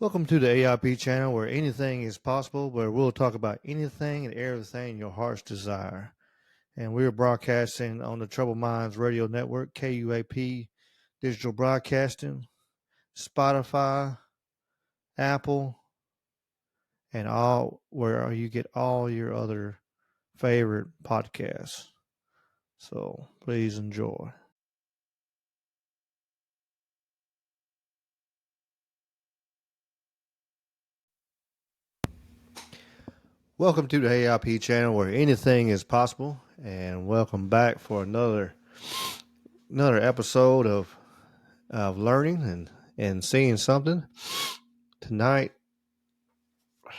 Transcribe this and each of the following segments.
Welcome to the A.I.P channel where anything is possible, where we'll talk about anything and everything your heart's desire. And we're broadcasting on the Troubled Minds Radio Network, KUAP, digital broadcasting, Spotify, Apple, and all where you get all your other favorite podcasts. So please enjoy. Welcome to the A.I.P channel where anything is possible, and welcome back for another episode of learning and seeing something. Tonight,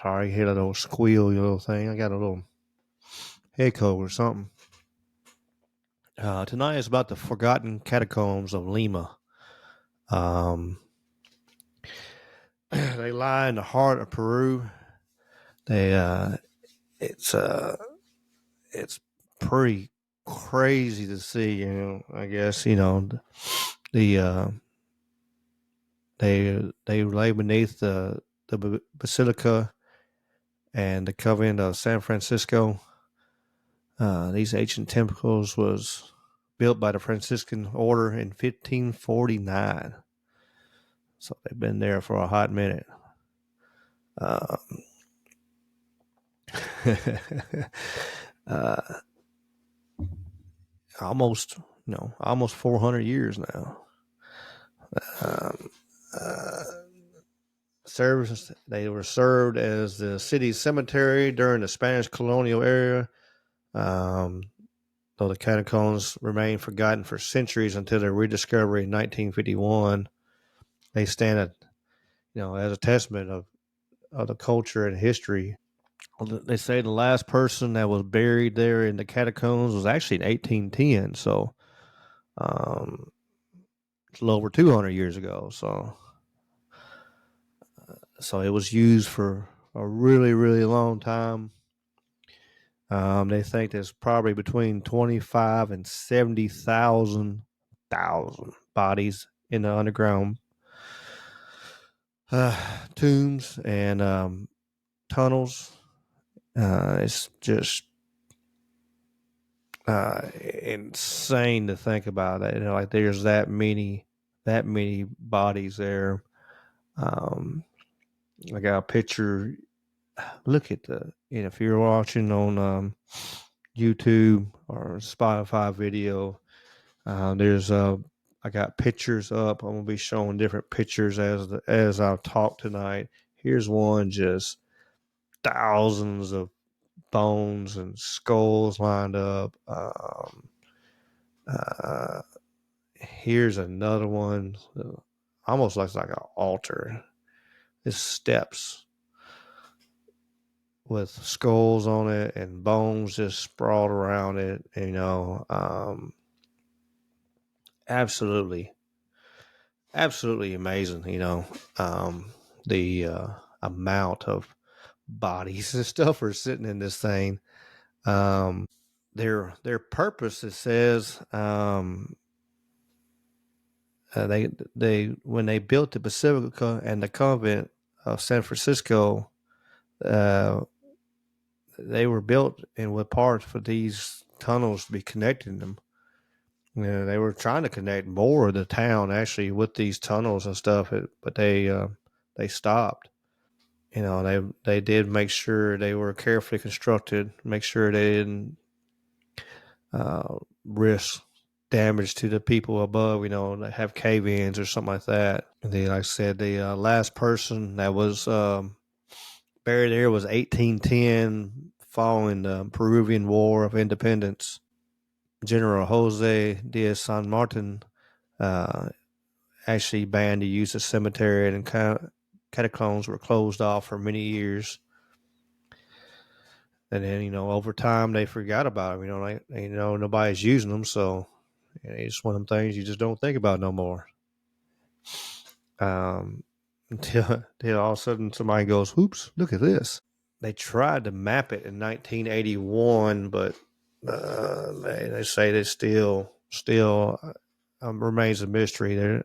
sorry, you hear that little squeal, you little thing. I got a little head cold or something. Tonight is about the forgotten catacombs of Lima. They lie in the heart of Peru. It's pretty crazy to see. I guess the they lay beneath the Basilica and the Convent of San Francisco. These ancient temples was built by the Franciscan order in 1549. So they've been there for a hot minute. Uh, uh, almost 400 years now. Um, uh, they were served as the city's cemetery during the Spanish colonial era. Though the catacombs remained forgotten for centuries until their rediscovery in 1951, they stand as a testament of the culture and history. They say the last person that was buried there in the catacombs was actually in 1810, so it's a little over 200 years ago. So it was used for a really, really long time. They think there's probably between 25 and 70,000 bodies in the underground tombs and tunnels. It's just insane to think about that. Like there's that many bodies there. I got a picture. Look at if you're watching on YouTube or Spotify video, there's I got pictures up. I'm gonna be showing different pictures as I talk tonight. Here's one, just thousands of bones and skulls lined up. Uh, Here's another one. Almost looks like an altar. It's steps with skulls on it and bones just sprawled around it. Absolutely, absolutely amazing. The amount of bodies and stuff are sitting in this thing. Their purpose, it says, they when they built the Basilica and the Convent of San Francisco, uh, they were built in with parts for these tunnels to be connecting them. They were trying to connect more of the town actually with these tunnels and stuff, but they stopped. They did make sure they were carefully constructed, make sure they didn't risk damage to the people above, that have cave-ins or something like that. And like I said, the last person that was buried there was 1810, following the Peruvian War of Independence. General Jose de San Martin actually banned the use of cemetery, and catacombs were closed off for many years. And then, over time they forgot about them. Nobody's using them, so it's one of them things you just don't think about no more. Until all of a sudden somebody goes, "Oops, look at this." They tried to map it in 1981, but they say they still remains a mystery.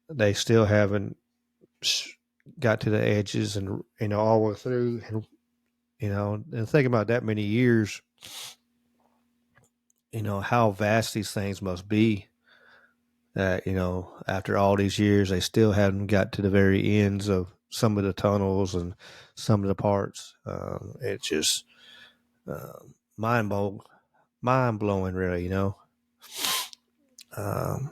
They still haven't got to the edges and all the way through, and and think about that many years, how vast these things must be. That after all these years, they still haven't got to the very ends of some of the tunnels and some of the parts. It's just mind blowing, really. Um,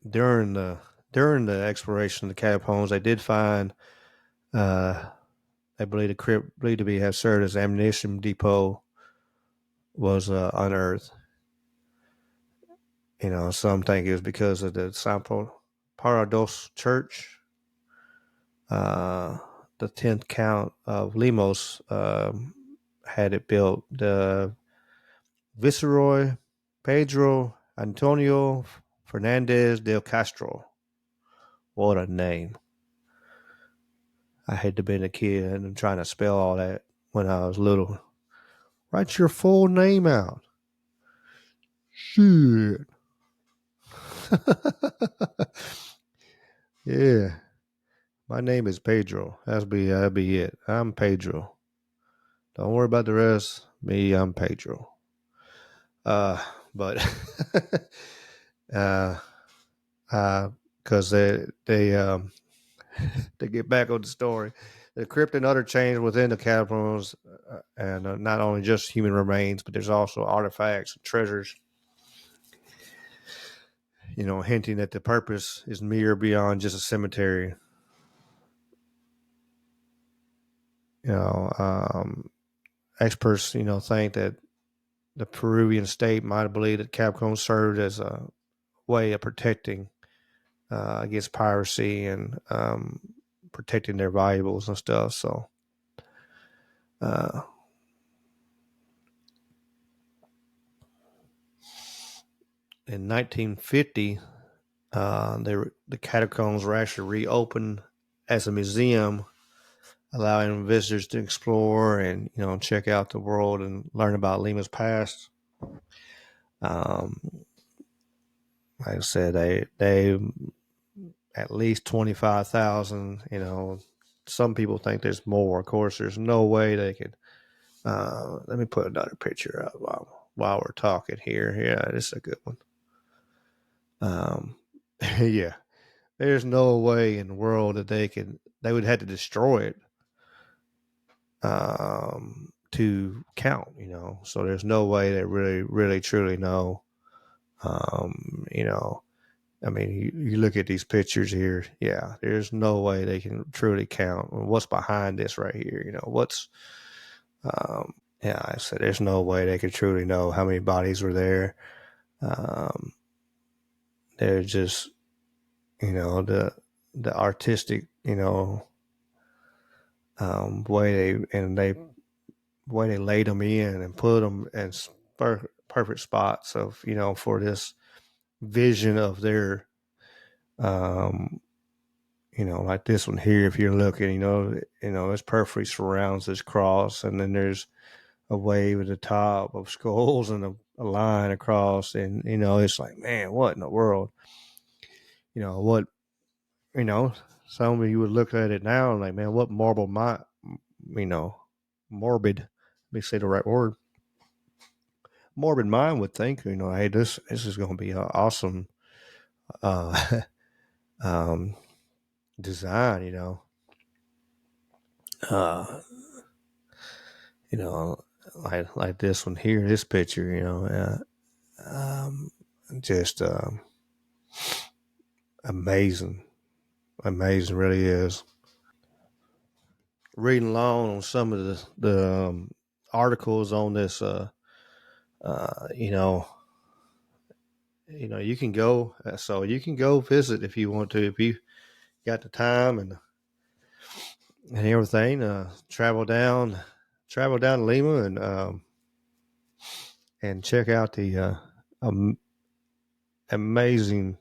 during the exploration of the catacombs, they did find, I believe, the crypt believed to be have served as ammunition depot was unearthed. Some think it was because of the San Parados Church. Uh, the 10th Count of Limos had it built. The Viceroy Pedro Antonio Fernandez del Castro. What a name. I had to be a kid and trying to spell all that when I was little. Write your full name out. Shit. Yeah. My name is Pedro. That'll be it. I'm Pedro. Don't worry about the rest. Me, I'm Pedro. But uh because to get back on the story, the crypt and other change within the catacombs, and not only just human remains, but there's also artifacts and treasures, hinting that the purpose is mere beyond just a cemetery. You know, experts, think that the Peruvian state might have believed that catacombs served as a way of protecting against piracy and protecting their valuables and stuff. So, uh, in 1950, the catacombs were actually reopened as a museum, allowing visitors to explore and check out the world and learn about Lima's past. Um, like I said, they at least 25,000. Some people think there's more. Of course, there's no way they could. Let me put another picture up while we're talking here. Yeah, this is a good one. Yeah, there's no way in the world that they would have to destroy it to count. So there's no way they really truly know. You know, I mean, you look at these pictures here. Yeah, there's no way they can truly count what's behind this right here. Yeah, I said there's no way they could truly know how many bodies were there. Um, they're just, the artistic, way they laid them in and put them in perfect spots of, for this vision of their, um, like this one here. If you're looking, it's perfectly surrounds this cross, and then there's a wave at the top of skulls and a line across, and it's like, man, what in the world? What some of you would look at it now and like, man, what marble mind, morbid. Let me say the right word. Morbid mind would think, hey, this is going to be an awesome uh, um, design. Uh, you know, like this one here, this picture. Um, just amazing, amazing, really is. Reading along on some of the articles on this, uh, you know, you can go. So you can go visit if you want to, if you got the time and everything. Travel down to Lima and check out the amazing,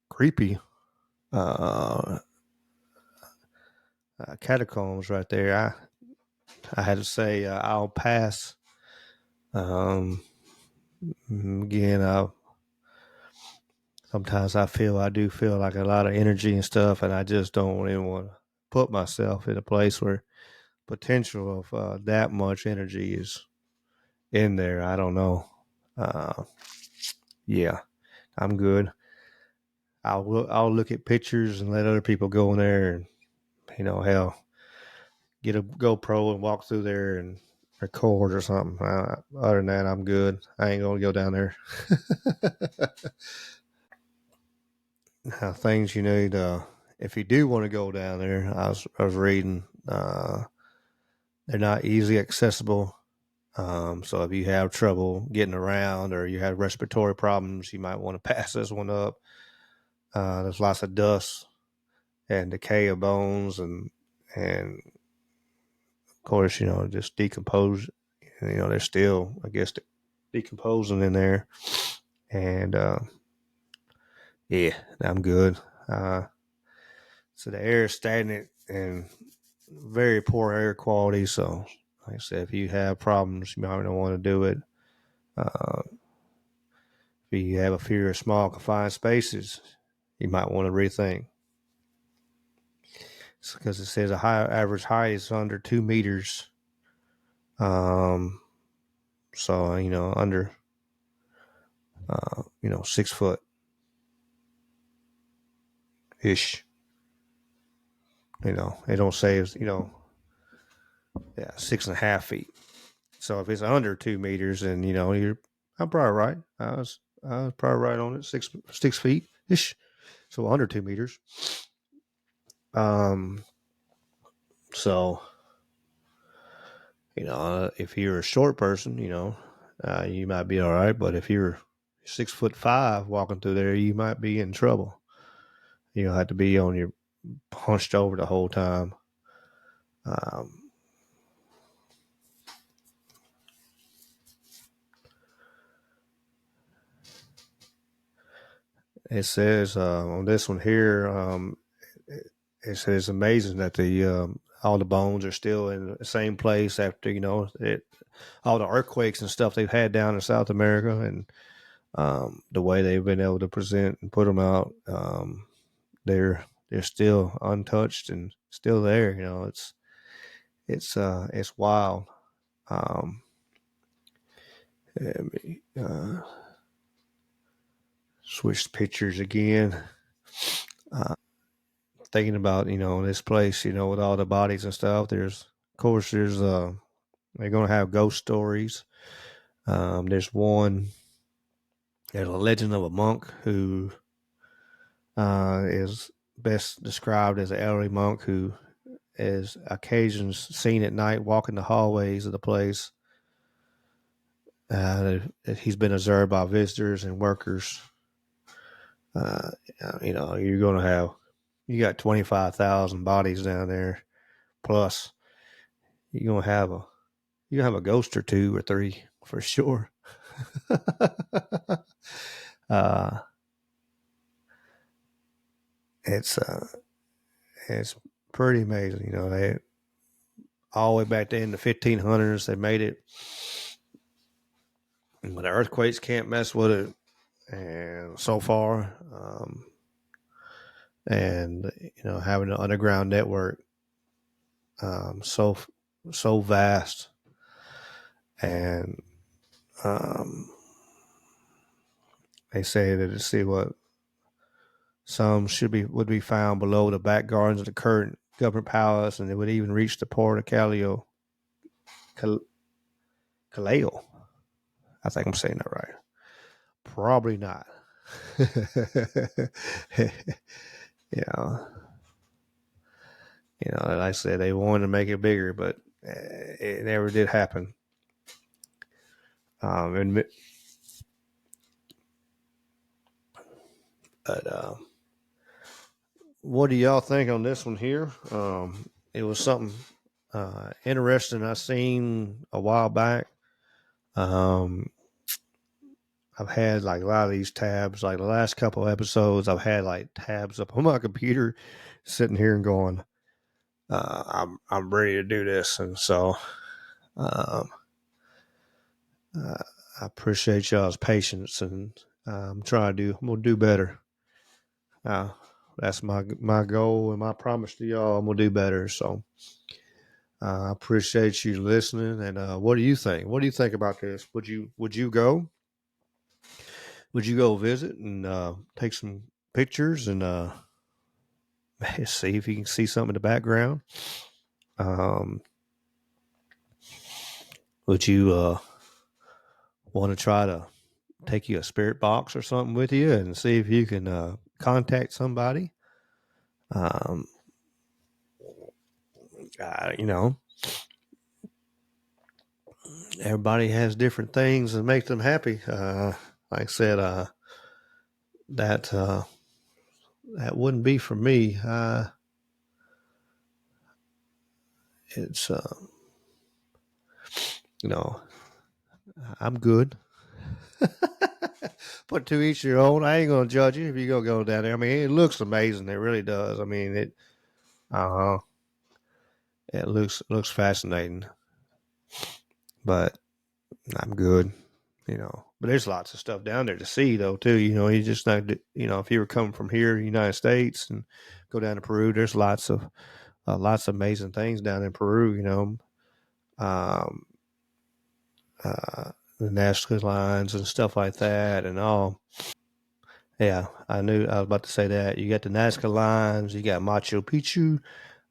creepy uh, catacombs right there. I had to say I'll pass. Um, again, sometimes I do feel like a lot of energy and stuff, and I just don't even want to put myself in a place where potential of that much energy is in there. I don't know. Uh, yeah, I'm good. I'll look at pictures and let other people go in there and hell, get a GoPro and walk through there and record or something. Other than that, I'm good. I ain't gonna go down there. Things you need. If you do want to go down there, I was reading. They're not easily accessible. So if you have trouble getting around or you have respiratory problems, you might want to pass this one up. There's lots of dust and decay of bones and of course, just decompose. They're still, I guess, decomposing in there. And yeah, I'm good. So the air is stagnant and very poor air quality. So, like I said, if you have problems, you might not want to do it. Uh, if you have a fear of small confined spaces, you might want to rethink. Because it says a high average height is under 2 meters. Um, so under 6 foot ish. They don't say it's, yeah, 6.5 feet. So if it's under 2 meters, then I'm probably right. I was probably right on it. 6 feet ish. So under 2 meters. Um. So if you're a short person, you might be all right. But if you're 6'5" walking through there, you might be in trouble. You have to be on your hunched over the whole time. Um, it says on this one here, it says amazing that the all the bones are still in the same place after all the earthquakes and stuff they've had down in South America, and the way they've been able to present and put them out, they're still untouched and still there. It's wild. Um, let me, switch pictures again. Thinking about this place, with all the bodies and stuff. There's they're gonna have ghost stories. There's one. There's a legend of a monk who is best described as an elderly monk who is occasions seen at night walking the hallways of the place. He's been observed by visitors and workers. Uh, you're gonna have you got 25,000 bodies down there, plus you're gonna have a ghost or two or three for sure. uh, it's it's pretty amazing. They all the way back then in the 1500s they made it, but the earthquakes can't mess with it. And so far, and having an underground network, so vast, and um, they say that to see what some would be found below the back gardens of the current government palace, and it would even reach the port of Calao. I think I'm saying that right. Probably not. yeah, like I said, they wanted to make it bigger, but it never did happen. And but what do y'all think on this one here? It was something interesting I seen a while back. Um, I've had like a lot of these tabs, like the last couple episodes, I've had like tabs up on my computer, sitting here and going, I'm ready to do this, and so um, I appreciate y'all's patience, and I'm gonna do better. Uh, that's my goal and my promise to y'all. I'm gonna do better. So I appreciate you listening. And what do you think? What do you think about this? Would you go? Would you go visit and take some pictures and see if you can see something in the background? Um, would you want to try to take you a spirit box or something with you and see if you can contact somebody? Um, you know, everybody has different things that make them happy. Like I said, that that wouldn't be for me. It's you know, I'm good. But to each your own. I ain't gonna judge you if you go down there. I mean, it looks amazing. It really does. I mean, uh, it looks fascinating. But I'm good. But there's lots of stuff down there to see though too. You just not. If you were coming from here, United States, and go down to Peru, there's lots of amazing things down in Peru. Um, the Nazca lines and stuff like that, and all. Yeah, I knew I was about to say that. You got the Nazca lines, you got Machu Picchu.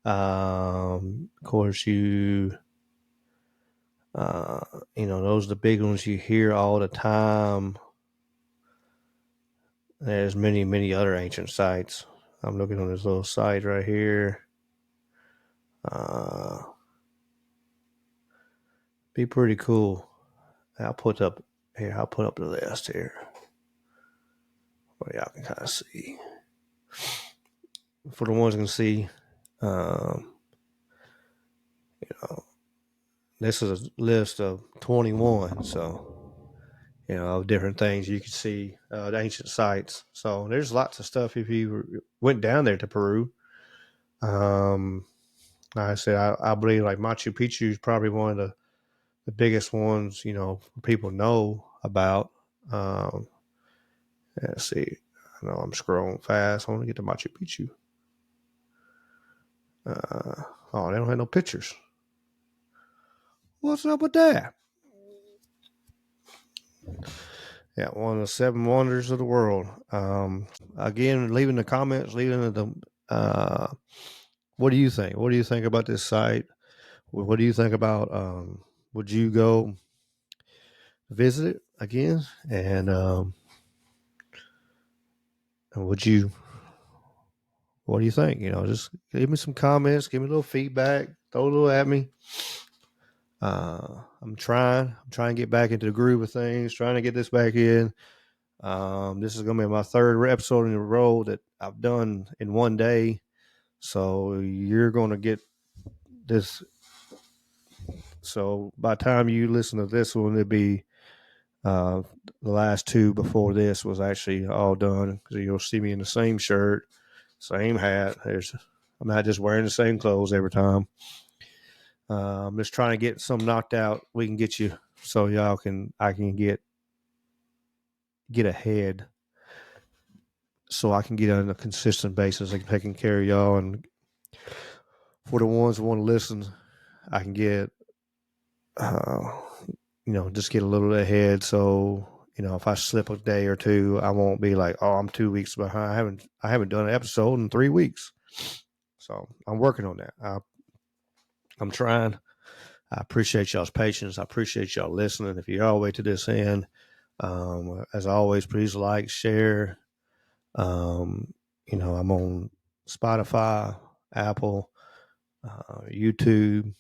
Of course, uh, those are the big ones you hear all the time. There's many, many other ancient sites. I'm looking on this little site right here. Uh, be pretty cool. I'll put up the list here where y'all can kind of see. For the ones who can see, um, this is a list of 21. So, of different things you can see, the ancient sites. So there's lots of stuff if you went down there to Peru. Like I said, I believe like Machu Picchu is probably one of the biggest ones, people know about. Um, let's see. I know I'm scrolling fast. I want to get to Machu Picchu. They don't have no pictures. What's up with that? Yeah, one of the seven wonders of the world. Again, leaving the comments, leaving the. What do you think? What do you think about this site? What do you think about? Would you go visit it again? And would you? What do you think? Just give me some comments, give me a little feedback, throw a little at me. I'm trying to get back into the groove of things, trying to get this back in. This is going to be my third episode in a row that I've done in one day. So you're going to get this. So by the time you listen to this one, it'll be the last two before this was actually all done. So you'll see me in the same shirt, same hat. I'm not just wearing the same clothes every time. I'm just trying to get some knocked out. We can get you so I can get ahead, so I can get on a consistent basis, like taking care of y'all. And for the ones who want to listen, I can get, just get a little ahead. So, if I slip a day or two, I won't be like, oh, I'm 2 weeks behind. I haven't done an episode in 3 weeks. So I'm working on that. I'm trying. I appreciate y'all's patience. I appreciate y'all listening. If you're all the way to this end, as always, please like, share. I'm on Spotify, Apple, YouTube.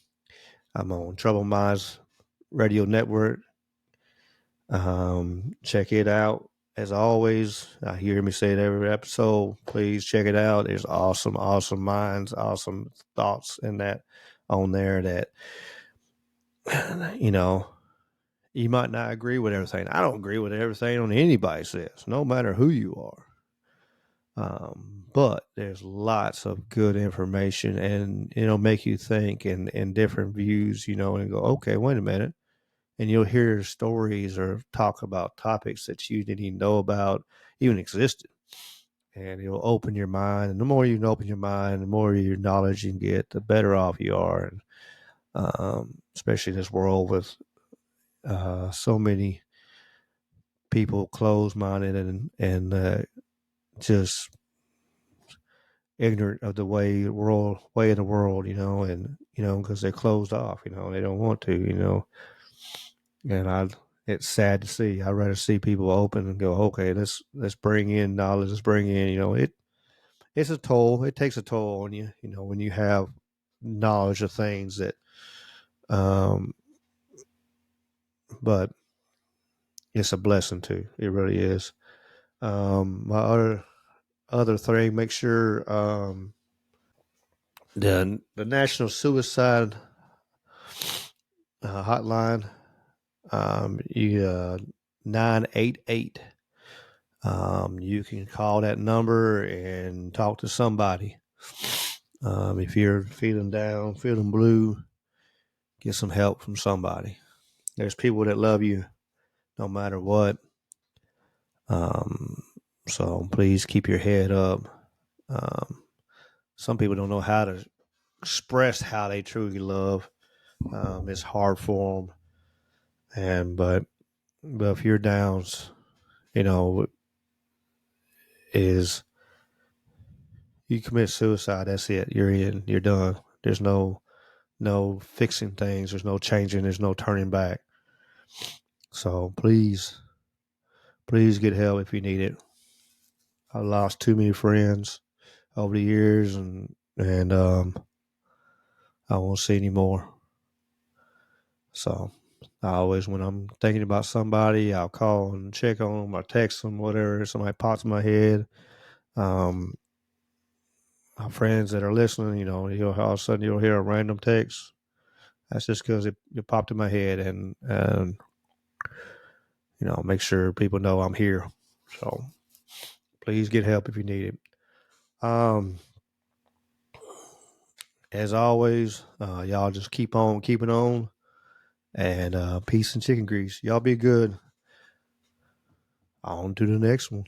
I'm on Trouble Minds Radio Network. Check it out. As always, I hear me say it every episode. Please check it out. There's awesome, awesome minds, awesome thoughts in that on there that, you might not agree with everything. I don't agree with everything on anybody says, no matter who you are. But there's lots of good information, and it'll make you think in different views, and go, okay, wait a minute. And you'll hear stories or talk about topics that you didn't even know about even existed. And it'll open your mind. And the more you can open your mind, the more your knowledge you can get, the better off you are. And especially in this world with so many people closed minded and just ignorant of the way of the world, and because they're closed off, they don't want to, and it's sad to see. I'd rather see people open and go, okay, let's bring in knowledge, let's bring in, it's a toll. It takes a toll on you, when you have knowledge of things that, um, but it's a blessing too. It really is. My other thing, make sure the National Suicide hotline, you 988. You can call that number and talk to somebody. If you're feeling down, feeling blue, get some help from somebody. There's people that love you no matter what. Um, so please keep your head up. Um, some people don't know how to express how they truly love. It's hard for them, but if you're down, you know, is you commit suicide, that's it. You're in. You're done. There's no fixing things. There's no changing. There's no turning back. So please get help if you need it. I lost too many friends over the years, and I won't see any more. So I always, when I'm thinking about somebody, I'll call and check on them or text them, whatever. Somebody pops in my head. Um, my friends that are listening, all of a sudden you'll hear a random text. That's just because it popped in my head, and make sure people know I'm here. So please get help if you need it. Um, as always, y'all just keep on keeping on, and peace and chicken grease. Y'all be good. On to the next one.